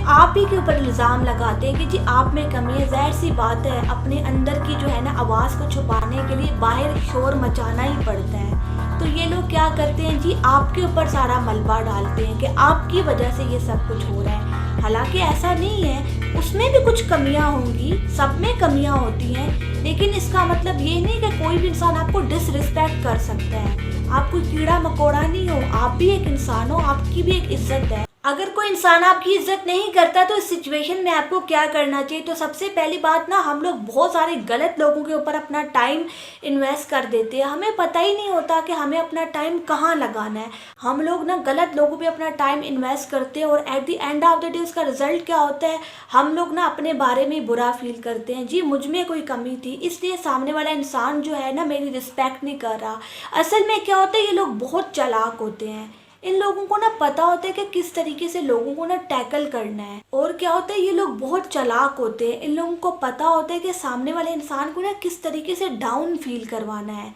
आप ही के ऊपर इल्ज़ाम लगाते हैं कि जी आप में कमी है। ज़ाहिर सी बात है, अपने अंदर की जो है ना आवाज़ को छुपाने के लिए बाहर शोर मचाना ही पड़ता है। तो ये लोग क्या करते हैं जी, आपके ऊपर सारा मलबा डालते हैं कि आपकी वजह से ये सब कुछ हो रहा है। हालांकि ऐसा नहीं है, उसमें भी कुछ कमियां होंगी, सब में कमियां होती हैं, लेकिन इसका मतलब ये नहीं कि कोई भी इंसान आपको डिसरिस्पेक्ट कर सकता है। आप कोई कीड़ा मकोड़ा नहीं हो, आप भी एक इंसान हो, आपकी भी एक इज्जत है। अगर कोई इंसान आपकी इज्जत नहीं करता तो इस सिचुएशन में आपको क्या करना चाहिए? तो सबसे पहली बात ना, हम लोग बहुत सारे गलत लोगों के ऊपर अपना टाइम इन्वेस्ट कर देते हैं। हमें पता ही नहीं होता कि हमें अपना टाइम कहाँ लगाना है। हम लोग ना गलत लोगों पे अपना टाइम इन्वेस्ट करते हैं और at the end of the day उसका रिजल्ट क्या होता है? हम लोग ना अपने बारे में बुरा फील करते हैं, जी मुझ में कोई कमी थी इसलिए सामने वाला इंसान जो है ना मेरी रिस्पेक्ट नहीं कर रहा। असल में क्या होता है, ये लोग बहुत चालाक होते हैं। इन लोगों को ना पता होता है कि किस तरीके से लोगों को ना टैकल करना है। और क्या होता है, ये लोग बहुत चालाक होते हैं। इन लोगों को पता होता है कि सामने वाले इंसान को ना किस तरीके से डाउन फील करवाना है।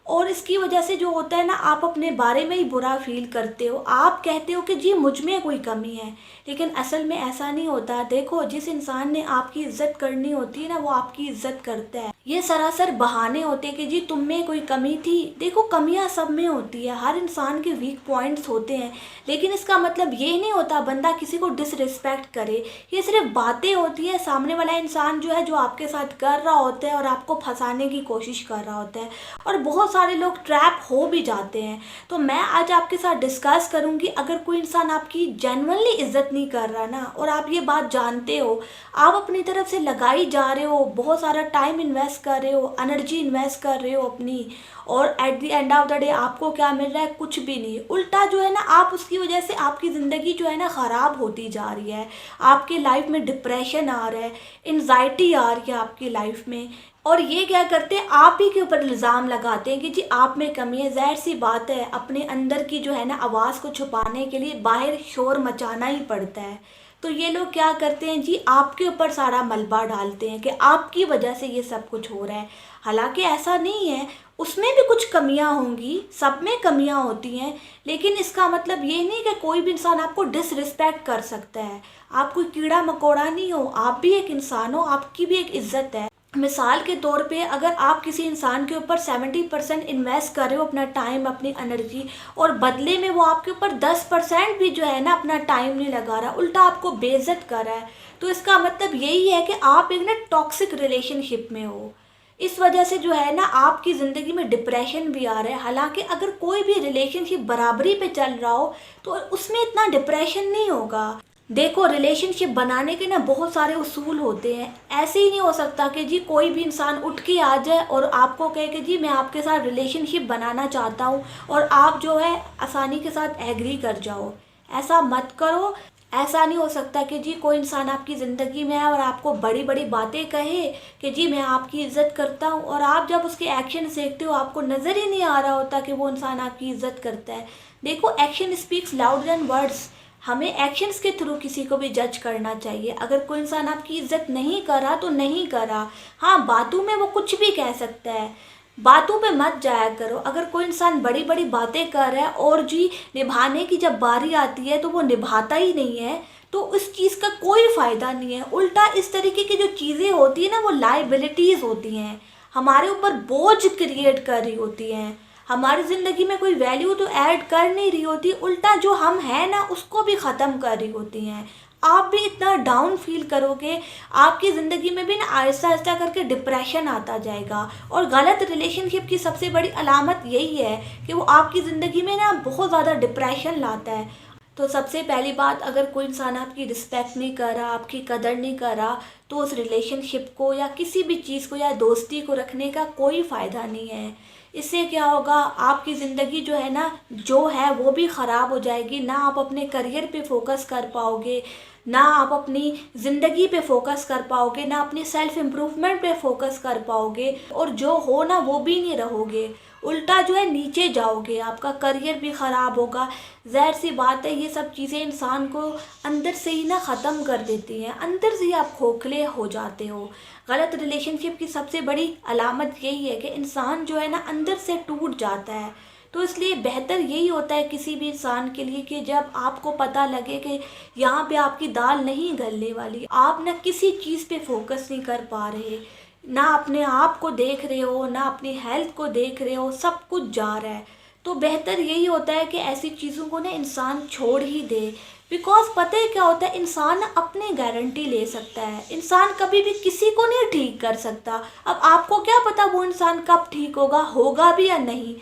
और इसकी वजह से जो होता है ना, आप अपने बारे में ही बुरा फील करते हो। आप कहते हो कि जी मुझ में कोई कमी है, लेकिन असल में ऐसा नहीं होता। देखो, जिस इंसान ने आपकी इज्जत करनी होती है ना, वो आपकी इज्जत करता है। ये सरासर बहाने होते हैं कि जी तुम में कोई कमी थी। देखो, कमियां सब में होती है, हर इंसान के वीक पॉइंट्स होते हैं, लेकिन इसका मतलब ये नहीं होता बंदा किसी को डिसरिस्पेक्ट करे। ये सिर्फ बातें होती है। सामने वाला इंसान जो है, जो आपके साथ कर रहा होता है और आपको फंसाने की कोशिश कर रहा होता है, और बहुत सारे लोग ट्रैप हो भी जाते हैं। तो मैं आज आपके साथ डिस्कस करूंगी, अगर कोई इंसान आपकी जेन्युइनली इज्जत नहीं कर रहा ना, और आप ये बात जानते हो, आप अपनी तरफ से लगाई जा रहे हो, बहुत सारा टाइम इन्वेस्ट कर रहे हो, एनर्जी इन्वेस्ट कर रहे हो अपनी, और at the end of the day आपको क्या मिल रहा है? कुछ भी नहीं। उल्टा जो है ना, आप उसकी वजह से आपकी ज़िंदगी जो है ना ख़राब होती जा रही है। आपके लाइफ में डिप्रेशन आ रहा है, एनजाइटी आ रही है आपकी लाइफ में। और ये क्या करते हैं, आप ही के ऊपर इल्ज़ाम लगाते हैं कि जी आप में कमी है। ज़ाहिर सी बात है, अपने अंदर की जो है ना आवाज़ को छुपाने के लिए बाहर शोर मचाना ही पड़ता है। तो ये लोग क्या करते हैं जी, आपके ऊपर सारा मलबा डालते हैं कि आपकी वजह से ये सब कुछ हो रहा है। हालांकि ऐसा नहीं है, उसमें भी कुछ कमियां होंगी, सब में कमियां होती हैं, लेकिन इसका मतलब ये नहीं कि कोई भी इंसान आपको डिसरिस्पेक्ट कर सकता है। आप कोई कीड़ा मकोड़ा नहीं हो, आप भी एक इंसान हो, आपकी भी एक इज्जत है। मिसाल के तौर पे, अगर आप किसी इंसान के ऊपर 70% इन्वेस्ट कर रहे हो अपना टाइम, अपनी एनर्जी, और बदले में वो आपके ऊपर 10% भी जो है ना अपना टाइम नहीं लगा रहा, उल्टा आपको बेइज्जत कर रहा है, तो इसका मतलब यही है कि आप एक ना टॉक्सिक रिलेशनशिप में हो। इस वजह से जो है ना आपकी ज़िंदगी में डिप्रेशन भी आ रहा है। हालांकि अगर कोई भी रिलेशनशिप बराबरी पे चल रहा हो तो उसमें इतना डिप्रेशन नहीं होगा। देखो, रिलेशनशिप बनाने के ना बहुत सारे उसूल होते हैं। ऐसे ही नहीं हो सकता कि जी कोई भी इंसान उठ के आ जाए और आपको कहे कि जी मैं आपके साथ रिलेशनशिप बनाना चाहता हूँ, और आप जो है आसानी के साथ एग्री कर जाओ। ऐसा मत करो। ऐसा नहीं हो सकता कि जी कोई इंसान आपकी ज़िंदगी में है और आपको बड़ी बड़ी बातें कहे कि जी मैं आपकी इज़्ज़त करता हूँ, और आप जब उसके एक्शन देखते हो आपको नज़र ही नहीं आ रहा होता कि वो इंसान आपकी इज़्ज़त करता है। देखो, action speaks louder than words. हमें एक्शंस के थ्रू किसी को भी जज करना चाहिए। अगर कोई इंसान आपकी इज्जत नहीं कर रहा तो नहीं कर रहा। हाँ, बातों में वो कुछ भी कह सकता है, बातों पे मत जाया करो। अगर कोई इंसान बड़ी बड़ी बातें कर रहा है और जी निभाने की जब बारी आती है तो वो निभाता ही नहीं है, तो उस चीज़ का कोई फ़ायदा नहीं है। उल्टा इस तरीके की जो चीज़ें होती है ना, वो लाइबिलिटीज़ होती हैं, हमारे ऊपर बोझ क्रिएट कर रही होती हैं, हमारी ज़िंदगी में कोई वैल्यू तो ऐड कर नहीं रही होती, उल्टा जो हम हैं ना उसको भी ख़त्म कर रही होती हैं। आप भी इतना डाउन फील करोगे, आपकी ज़िंदगी में भी ना आहिस्ता आहिस्ता करके डिप्रेशन आता जाएगा। और गलत रिलेशनशिप की सबसे बड़ी अलामत यही है कि वो आपकी ज़िंदगी में ना बहुत ज़्यादा डिप्रेशन लाता है। तो सबसे पहली बात, अगर कोई इंसान आपकी रिस्पेक्ट नहीं कर रहा, आपकी कदर नहीं कर रहा, तो उस रिलेशनशिप को या किसी भी चीज़ को या दोस्ती को रखने का कोई फ़ायदा नहीं है। इससे क्या होगा, आपकी ज़िंदगी जो है ना, जो है वो भी ख़राब हो जाएगी। ना आप अपने करियर पे फोकस कर पाओगे, ना आप अपनी ज़िंदगी पे फोकस कर पाओगे, ना अपनी सेल्फ इम्प्रूवमेंट पे फोकस कर पाओगे, और जो हो ना वो भी नहीं रहोगे। उल्टा जो है नीचे जाओगे, आपका करियर भी ख़राब होगा। ज़ाहिर सी बात है, ये सब चीज़ें इंसान को अंदर से ही ना ख़त्म कर देती हैं, अंदर से ही आप खोखले हो जाते हो। गलत रिलेशनशिप की सबसे बड़ी अलामत यही है कि इंसान जो है ना अंदर से टूट जाता है। तो इसलिए बेहतर यही होता है किसी भी इंसान के लिए कि जब आपको पता लगे कि यहाँ पे आपकी दाल नहीं गलने वाली, आप ना किसी चीज़ पे फोकस नहीं कर पा रहे, ना अपने आप को देख रहे हो, ना अपनी हेल्थ को देख रहे हो, सब कुछ जा रहा है, तो बेहतर यही होता है कि ऐसी चीज़ों को ना इंसान छोड़ ही दे। बिकॉज पता है क्या होता है, इंसान अपनी गारंटी ले सकता है, इंसान कभी भी किसी को नहीं ठीक कर सकता। अब आपको क्या पता वो इंसान कब ठीक होगा, होगा भी या नहीं,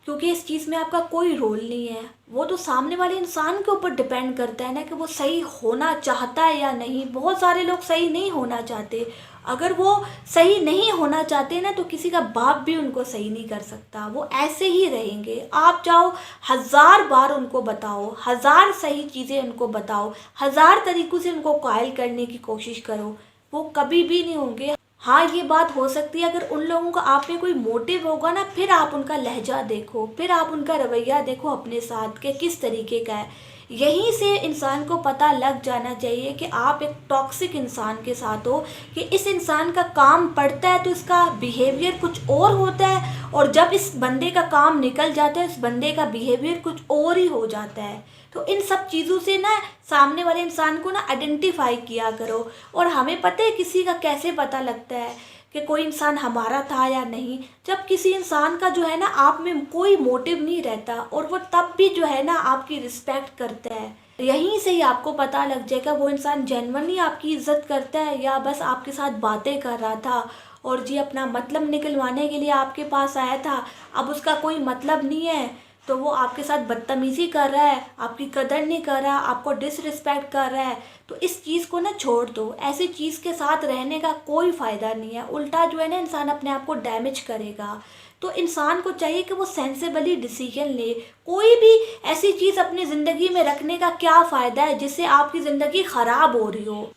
क्योंकि इस चीज़ में आपका कोई रोल नहीं है। वो तो सामने वाले इंसान के ऊपर डिपेंड करता है ना कि वो सही होना चाहता है या नहीं। बहुत सारे लोग सही नहीं होना चाहते, अगर वो सही नहीं होना चाहते ना तो किसी का बाप भी उनको सही नहीं कर सकता, वो ऐसे ही रहेंगे। आप चाहो 1000 बार उनको बताओ, 1000 सही चीज़ें उनको बताओ, 1000 तरीक़ों से उनको कायल करने की कोशिश करो, वो कभी भी नहीं होंगे। हाँ, ये बात हो सकती है अगर उन लोगों का आप में कोई मोटिव होगा ना, फिर आप उनका लहजा देखो, फिर आप उनका रवैया देखो अपने साथ के किस तरीके का है। यहीं से इंसान को पता लग जाना चाहिए कि आप एक टॉक्सिक इंसान के साथ हो, कि इस इंसान का काम पड़ता है तो इसका बिहेवियर कुछ और होता है, और जब इस बंदे का काम निकल जाता है इस बंदे का बिहेवियर कुछ और ही हो जाता है। तो इन सब चीज़ों से ना सामने वाले इंसान को ना आइडेंटिफाई किया करो। और हमें पता है किसी का कैसे पता लगता है कि कोई इंसान हमारा था या नहीं, जब किसी इंसान का जो है ना आप में कोई मोटिव नहीं रहता, और वो तब भी जो है ना आपकी रिस्पेक्ट करता है। यहीं से ही आपको पता लग जाएगा वो इंसान जेन्युइनली आपकी इज्जत करता है या बस आपके साथ बातें कर रहा था और जी अपना मतलब निकलवाने के लिए आपके पास आया था, अब उसका कोई मतलब नहीं है तो वो आपके साथ बदतमीज़ी कर रहा है, आपकी कदर नहीं कर रहा, आपको डिसरिस्पेक्ट कर रहा है। तो इस चीज़ को ना छोड़ दो, ऐसी चीज़ के साथ रहने का कोई फ़ायदा नहीं है, उल्टा जो है ना इंसान अपने आप को डैमेज करेगा। तो इंसान को चाहिए कि वो सेंसेबली डिसीजन ले। कोई भी ऐसी चीज़ अपनी ज़िंदगी में रखने का क्या फ़ायदा है जिससे आपकी ज़िंदगी ख़राब हो रही हो।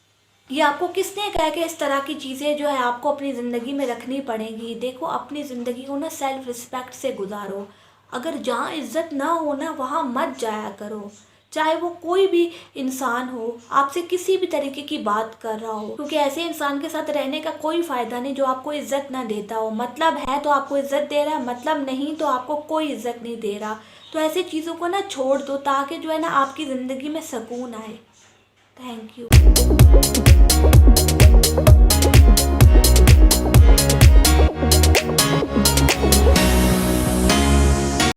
ये आपको किसने कहा कि इस तरह की चीज़ें जो है आपको अपनी ज़िंदगी में रखनी पड़ेंगी। देखो, अपनी ज़िंदगी को ना सेल्फ रिस्पेक्ट से गुजारो। अगर जहाँ इज्जत ना हो ना वहाँ मत जाया करो, चाहे वो कोई भी इंसान हो, आपसे किसी भी तरीके की बात कर रहा हो, क्योंकि ऐसे इंसान के साथ रहने का कोई फ़ायदा नहीं जो आपको इज्जत ना देता हो। मतलब है तो आपको इज्जत दे रहा है, मतलब नहीं तो आपको कोई इज्जत नहीं दे रहा। तो ऐसी चीज़ों को ना छोड़ दो ताकि जो है ना आपकी ज़िंदगी में सुकून आए। Thank you.